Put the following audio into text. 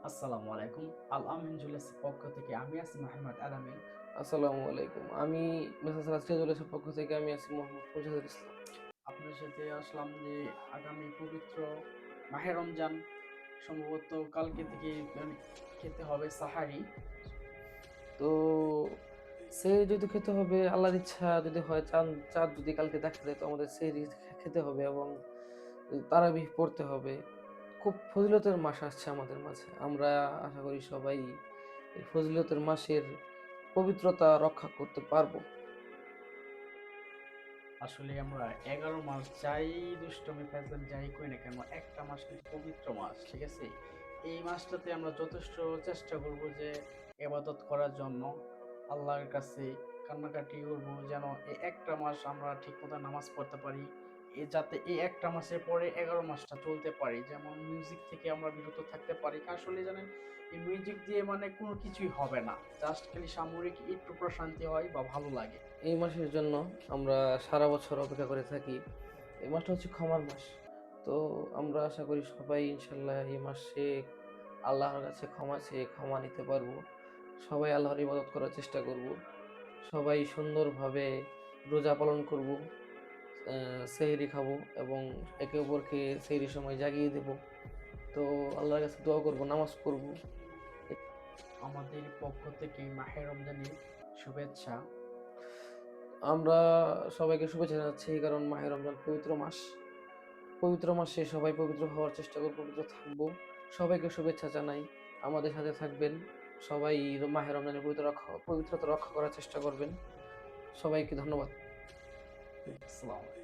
আসসালামু আলাইকুম। আল আমিন জুয়েলার্সের পক্ষ থেকে আমি আছি মোহাম্মদ আলামিন। আসসালামু আলাইকুম। আমি মেসার্স রাষ্ট্রীয় জুয়েলার্সের পক্ষ থেকে আমি আছি মোহাম্মদ ফজলুল ইসলাম। আপনার সাথে আসলাম যে আগামী পবিত্র মাহে রমজান সম্ভবত কালকে থেকে খেতে হবে সাহারি। তো সেহরি যদি খেতে হবে আল্লাহর ইচ্ছা যদি হয় চাঁদ যদি কালকে দেখা যায় তো আমাদের সেহরি খেতে হবে এবং তারাবিহ পড়তে হবে। খুব ফজিলতের মাস আসছে আমাদের মাঝে। আমরা আশা করি সবাই এই ফজিলতের মাসের পবিত্রতা রক্ষা করতে পারবো। আসলে আমরা 11 মাস যাই দুষ্টমি ফাজলামি যাই করি না কেন, একটা মাস কিন্তু পবিত্র মাস, ঠিক আছে? এই মাসটাতে আমরা যথেষ্ট চেষ্টা করব যে ইবাদত করার জন্য আল্লাহর কাছে কান্নাকাটি করবো যেন এই একটা মাস আমরা ঠিকমতো নামাজ পড়তে পারি। যাতে এই একটা মাসের পরে 11 মাসটা চলতে পারি, যেমন মিউজিক থেকে আমরা বিরত থাকতে পারি। আসলে জানেন, এই মিউজিক দিয়ে মানে কোনো কিছুই হবে না, জাস্ট খালি সাময়িক একটু প্রশান্তি হয় বা ভালো লাগে। এই মাসের জন্য আমরা সারা বছর অপেক্ষা করে থাকি। এই মাসটা হচ্ছে ক্ষমার মাস। তো আমরা আশা করি সবাই ইনশাল্লাহ এই মাসে আল্লাহর কাছে ক্ষমা চেয়ে ক্ষমা নিতে পারবো। সবাই আল্লাহর ইবাদত করার চেষ্টা করব। সবাই সুন্দরভাবে রোজা পালন করব। সেহরি খাবো এবং একে অপরকে সেহরির সময় জাগিয়ে দেব। তো আল্লাহর কাছে দোয়া করব, নামাজ পড়ব। আমাদের পক্ষ থেকে মাহে রমজানের শুভেচ্ছা। আমরা সবাইকে শুভেচ্ছা জানাচ্ছি কারণ মাহে রমজান পবিত্র মাস। পবিত্র মাসে সবাই পবিত্র হওয়ার চেষ্টা করব, পবিত্র থাকবো। সবাইকে শুভেচ্ছা জানাই। আমাদের সাথে থাকবেন। সবাই মাহে রমজানের পবিত্রতা রক্ষা করার চেষ্টা করবেন। সবাইকে ধন্যবাদ। আসসালামু আলাইকুম।